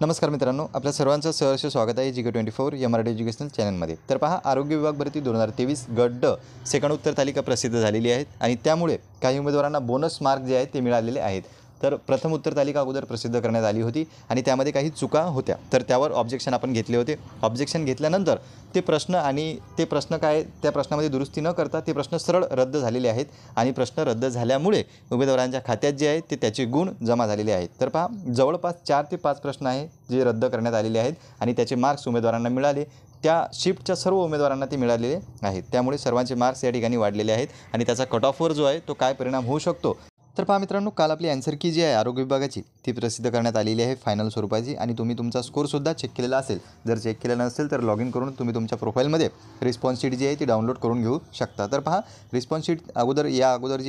नमस्कार मित्रांनो, आपल्या सर्वांचं सहर्ष स्वागत आहे GK24 या मराठी एज्युकेशनल चॅनलमध्ये। तर पहा, आरोग्य विभाग भरती 2023 गट ड सेकंड उत्तर तालिका प्रसिद्ध झालेली आहेत आणि त्यामुळे काही उमेदवारांना बोनस मार्क जे आहेत ते मिळालेले आहेत। तर प्रथम उत्तर तालिका अगोदर प्रसिद्ध करण्यात आली होती आणि त्यामध्ये काही चुका होत्या, तर त्यावर ऑब्जेक्शन आपण घेतले होते। ऑब्जेक्शन घेतल्यानंतर ते प्रश्न काय, त्या प्रश्नामध्ये दुरुस्ती न करता ते प्रश्न सरळ रद्द झालेले आहेत आणि प्रश्न रद्द झाल्यामुळे उमेदवारांच्या खात्यात जे आहे ते त्याचे गुण जमा झालेले आहेत। तर पहा, जवळपास 4 ते 5 प्रश्न आहे जे रद्द करण्यात आलेले आहेत आणि त्याचे मार्क्स उमेदवारांना मिळाले। त्या शिफ्टच्या सर्व उमेदवारांना ते मिळालेले आहेत, त्यामुळे सर्वांचे मार्क्स या ठिकाणी वाढलेले आहेत आणि त्याचा कट ऑफवर जो आहे तो काय परिणाम होऊ शकतो। तर पहा मित्रांनो, काल आपली आन्सर की जी आहे आरोग्य विभागाची ती प्रसिद्ध करण्यात आलेली आहे फायनल स्वरूपाची आणि तुम्ही तुमचा स्कोरसुद्धा चेक केलेला असेल। जर चेक केलेला नसेल तर लॉग इन करून तुम्ही तुमच्या प्रोफाईलमध्ये रिस्पॉन्स शीट जी आहे ती डाउनलोड करून घेऊ शकता। तर पहा, रिस्पॉन्स शीट अगोदर जी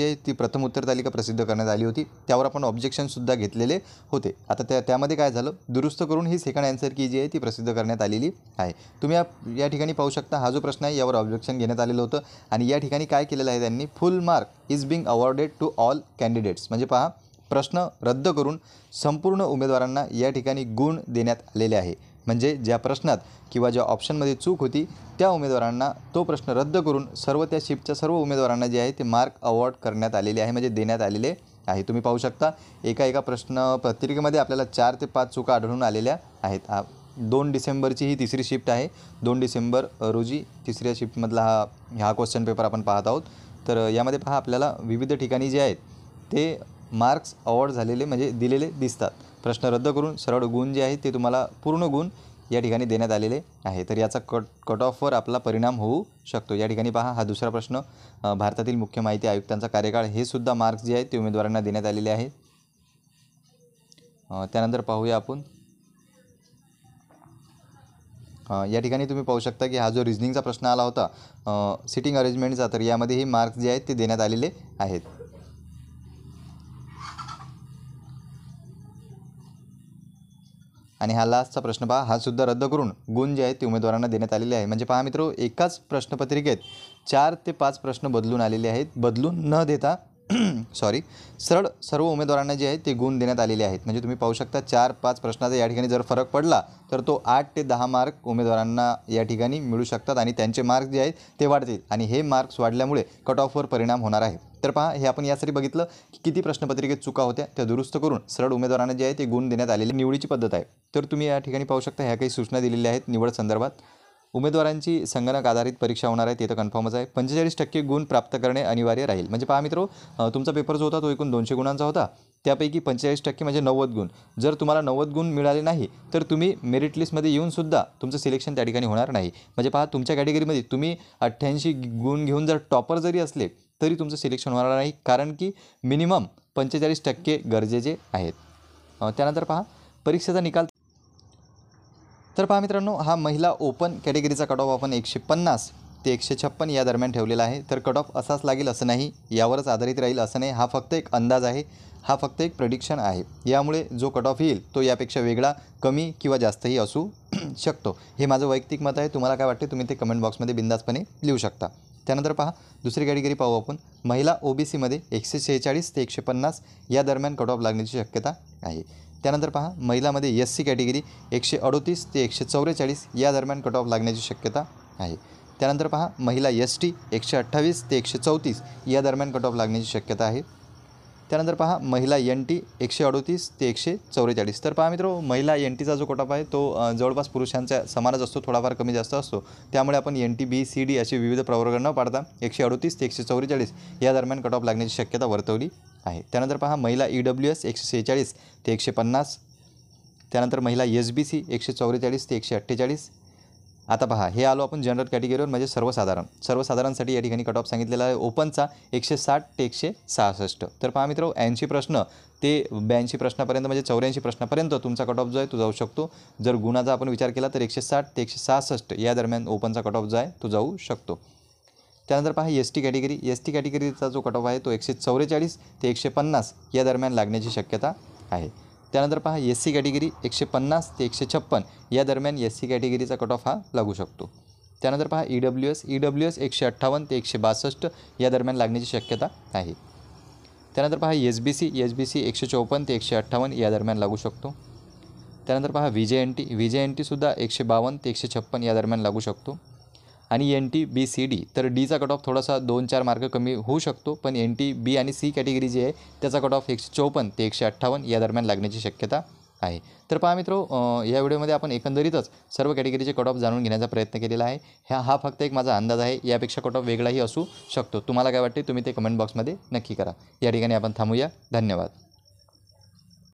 आहे ती प्रथम उत्तर तालिका प्रसिद्ध करण्यात आली होती, त्यावर आपण ऑब्जेक्शनसुद्धा घेतलेले होते। आता त्यामध्ये काय झालं, दुरुस्त करून ही सेकंड आन्सर की जी आहे ती प्रसिद्ध करण्यात आलेली आहे। तुम्ही या ठिकाणी पाहू शकता, हा जो प्रश्न आहे यावर ऑब्जेक्शन घेण्यात आलेलं होतं आणि या ठिकाणी काय केलेलं आहे त्यांनी, full mark is being awarded to all candidates, म्हणजे पहा, प्रश्न रद्द करून संपूर्ण उमेदवारांना या ठिकाणी गुण देण्यात आलेले आहे। म्हणजे ज्या प्रश्नात किंवा ज्या ऑप्शनमध्ये चूक होती त्या उमेदवारांना तो प्रश्न रद्द करून सर्व त्या शिफ्टच्या सर्व उमेदवारांना जे आहे ते मार्क अवॉर्ड करण्यात आलेले आहे, म्हणजे देण्यात आलेले आहे। तुम्ही पाहू शकता, एका प्रश्न पत्रिकेमध्ये आपल्याला 4 ते 5 चुका आढळून आलेल्या आहेत। 2 डिसेंबरची ही तिसरी शिफ्ट आहे, 2 डिसेंबर रोजी तिसऱ्या शिफ्टमधला हा क्वेश्चन पेपर आपण पाहत आहोत। तर यामध्ये पहा, आपल्याला विविध ठिकाणी जे आहेत ते मार्क्स अवॉर्ड झालेले म्हणजे दिलेले दिसतात। प्रश्न रद्द करून सरळ गुण जे आहेत ते तुम्हाला पूर्ण गुण या ठिकाणी देण्यात आलेले आहे। तर याचा कट ऑफवर आपला परिणाम होऊ शकतो। या ठिकाणी पहा, हा दुसरा प्रश्न, भारतातील मुख्य माहिती आयुक्तांचा कार्यकाळ, हे सुद्धा मार्क्स जे आहेत ते उमेदवारांना देण्यात आलेले आहेत। त्यानंतर पाहूया आपण, या ठिकाणी तुम्ही पाहू शकता की हा जो रिझनिंगचा प्रश्न आला होता सिटिंग अरेंजमेंटचा, तर यामध्येही मार्क्स जे आहेत ते देण्यात आलेले आहेत। आणि हा लास्टचा प्रश्न पहा, हा सुद्धा रद्द करून गुण जे आहेत ते उमेदवारांना देण्यात आलेले आहे। म्हणजे पहा मित्रो, एकाच प्रश्नपत्रिकेत 4 ते 5 प्रश्न बदलून आलेले आहेत, बदलून न देता सरळ सर्व उमेदवारांना जे आहेत ते गुण देण्यात आलेले आहेत। म्हणजे तुम्ही पाहू शकता, 4-5 प्रश्नाचा या ठिकाणी जर फरक पडला तर तो 8 ते 10 मार्क उमेदवारांना या ठिकाणी मिळू शकतात आणि त्यांचे मार्क्स जे आहेत ते वाढतील आणि हे मार्क्स वाढल्यामुळे कट ऑफवर परिणाम होणार आहे। तर पहा, हे आपण यासाठी बघितलं की किती प्रश्नपत्रिकेत चुका होत्या त्या दुरुस्त करून सरळ उमेदवारांना जे आहे ते गुण देण्यात आलेली निवडीची पद्धत आहे। तर तुम्ही या ठिकाणी पाहू शकता, ह्या काही सूचना दिलेल्या आहेत निवड संदर्भात। उमेदवारांची संगणक आधारित परीक्षा होणार आहे, ते तर कन्फर्मच आहे। 45% गुण प्राप्त करणे अनिवार्य राहील। म्हणजे पहा मित्रो, तुमचा पेपर जो होता तो एकूण 200 गुणांचा होता, त्यापैकी 45% म्हणजे 90 गुण। जर तुम्हाला 90 गुण मिळाले नाही तर तुम्ही मेरिट लिस्टमध्ये येऊनसुद्धा तुमचं सिलेक्शन त्या ठिकाणी होणार नाही। म्हणजे पहा, तुमच्या कॅटेगरीमध्ये तुम्ही 88 गुण घेऊन जर टॉपर जरी असले तरी तुमचं सिलेक्शन होणार नाही, कारण की मिनिमम 45% गरजेचे आहेत। त्यानंतर पहा, परीक्षेचा निकाल। तर पहा मित्रांनो, हा महिला ओपन कॅटेगरीचा कट ऑफ आपण 150 ते 156 या दरम्यान ठेवलेला आहे। तर कट ऑफ असाच लागेल असं नाही, यावरच आधारित राहील असं नाही, हा फक्त एक अंदाज आहे, हा फक्त एक प्रेडिक्शन आहे। यामुळे जो कट ऑफ येईल तो यापेक्षा वेगळा, कमी किंवा जास्तही असू शकतो। हे माझं वैयक्तिक मत आहे, तुम्हाला काय वाटते तुम्ही ते कमेंट बॉक्समध्ये बिंदासपणे लिहू शकता। त्यानंतर पहा, दुसरी कॅटेगरी पाहू आपण, महिला OBCमध्ये 146 ते 150 या दरम्यान कट ऑफ लागण्याची शक्यता आहे। त्यानंतर पहा, महिलामध्ये SC कॅटेगरी 138 ते 144 या दरम्यान कट ऑफ लागण्याची शक्यता आहे। त्यानंतर पहा, महिला ST 128 ते 134 या दरम्यान कट ऑफ लागण्याची शक्यता आहे। त्यानंतर पहा, महिला NT 138 ते 144। तर पहा मित्रो, महिला NTचा जो कट ऑफ आहे तो जवळपास पुरुषांच्या समानच असतो, थोडाफार कमी जास्त असतो। त्यामुळे आपण NT B C D असे विविध प्रवर्ग न पाडता 138 ते 144 या दरम्यान कट ऑफ लागण्याची शक्यता वर्तवली आहे। त्यानंतर पहा, महिला EWS 146 ते 150। त्यानंतर महिला SBC 144 ते 148। आता पहा, हे आलो आपण जनरल कॅटेगरीवर, म्हणजे सर्वसाधारणसाठी या ठिकाणी कट ऑफ सांगितलेला आहे ओपनचा 160 ते 166। तर पहा मित्रो, 80 प्रश्न ते 82 प्रश्नापर्यंत म्हणजे 84 प्रश्नापर्यंत तुमचा कट ऑफ जो आहे तो जाऊ शकतो। जर गुणाचा आपण विचार केला तर 160 ते 166 या दरम्यान ओपनचा कट ऑफ जो आहे तो जाऊ शकतो। त्यानंतर पहा, ST कॅटेगरीचा जो कट ऑफ आहे तो 144 ते 150 या दरम्यान लागण्याची शक्यता आहे। त्यानंतर पहा, SC कॅटेगरी 150 ते 156 या दरम्यान SC कॅटेगरीचा कट ऑफ हा लागू शकतो। त्यानंतर पहा, EWS 158 ते 162 या दरम्यान लागण्याची शक्यता आहे। त्यानंतर पहा, SBC 154 ते 158 या दरम्यान लागू शकतो। त्यानंतर पहा VJNT सुद्धा 152 ते 156 या दरम्यान लागू शकतो. आणि NT BCD तर डीचा कट ऑफ थोडासा 2-4 मार्क कमी होऊ शकतो, पण NT B आणि C कॅटेगरी जी आहे त्याचा कट ऑफ 154 ते 158 या दरम्यान लागण्याची शक्यता आहे. तर पहा मित्रो, या व्हिडिओमध्ये आपण एकंदरीतच सर्व कॅटेगरीचे कट ऑफ जाणून घेण्याचा प्रयत्न केलेला आहे. हा फक्त एक माझा अंदाज आहे, यापेक्षा कट ऑफ वेगळाही असू शकतो. तुम्हाला काय वाटते तुम्ही ते कमेंट बॉक्समध्ये नक्की करा. या ठिकाणी आपण थांबूया. धन्यवाद.